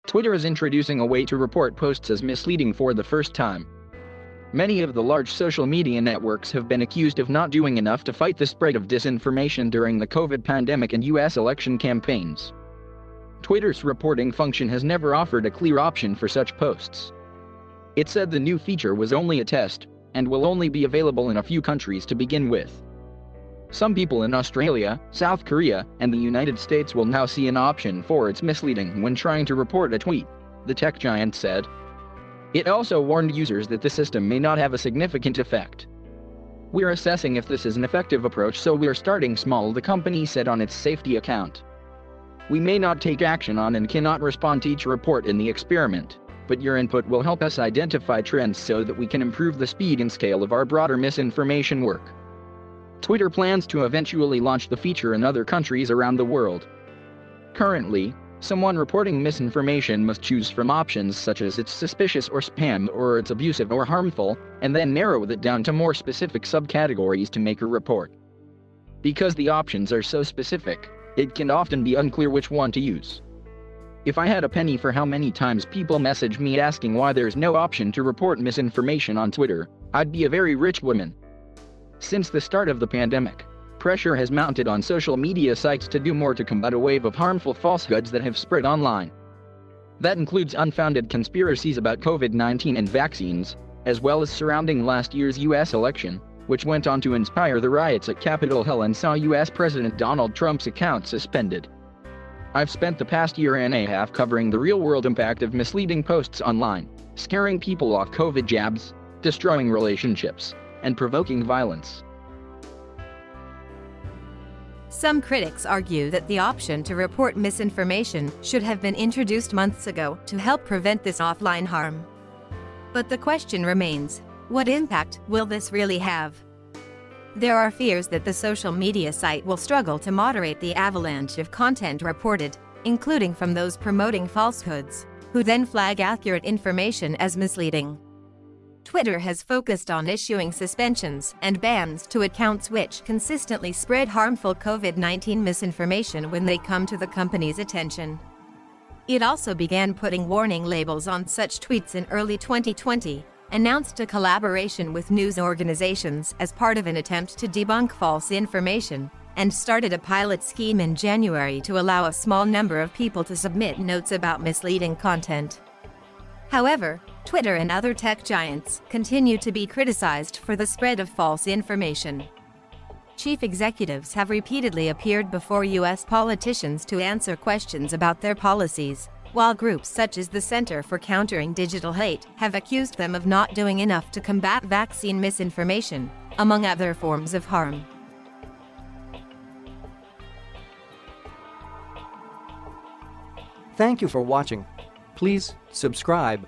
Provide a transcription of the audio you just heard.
Twitter is introducing a way to report posts as misleading for the first time. Many of the large social media networks have been accused of not doing enough to fight the spread of disinformation during the COVID pandemic and US election campaigns. Twitter's reporting function has never offered a clear option for such posts. It said the new feature was only a test, and will only be available in a few countries to begin with. Some people in Australia, South Korea, and the United States will now see an option for its misleading when trying to report a tweet, the tech giant said. It also warned users that the system may not have a significant effect. "We're assessing if this is an effective approach, so we're starting small," the company said on its safety account. "We may not take action on and cannot respond to each report in the experiment, but your input will help us identify trends so that we can improve the speed and scale of our broader misinformation work." Twitter plans to eventually launch the feature in other countries around the world. Currently, someone reporting misinformation must choose from options such as it's suspicious or spam or it's abusive or harmful, and then narrow that down to more specific subcategories to make a report. Because the options are so specific, it can often be unclear which one to use. "If I had a penny for how many times people message me asking why there's no option to report misinformation on Twitter, I'd be a very rich woman." Since the start of the pandemic, pressure has mounted on social media sites to do more to combat a wave of harmful falsehoods that have spread online. That includes unfounded conspiracies about COVID-19 and vaccines, as well as surrounding last year's US election, which went on to inspire the riots at Capitol Hill and saw US President Donald Trump's account suspended. "I've spent the past year and a half covering the real-world impact of misleading posts online, scaring people off COVID jabs, destroying relationships, and provoking violence." Some critics argue that the option to report misinformation should have been introduced months ago to help prevent this offline harm. But the question remains, what impact will this really have? There are fears that the social media site will struggle to moderate the avalanche of content reported, including from those promoting falsehoods, who then flag accurate information as misleading. Twitter has focused on issuing suspensions and bans to accounts which consistently spread harmful COVID-19 misinformation when they come to the company's attention. It also began putting warning labels on such tweets in early 2020, announced a collaboration with news organizations as part of an attempt to debunk false information, and started a pilot scheme in January to allow a small number of people to submit notes about misleading content. However, Twitter and other tech giants continue to be criticized for the spread of false information. Chief executives have repeatedly appeared before U.S. politicians to answer questions about their policies, while groups such as the Center for Countering Digital Hate have accused them of not doing enough to combat vaccine misinformation, among other forms of harm. Thank you for watching. Please subscribe.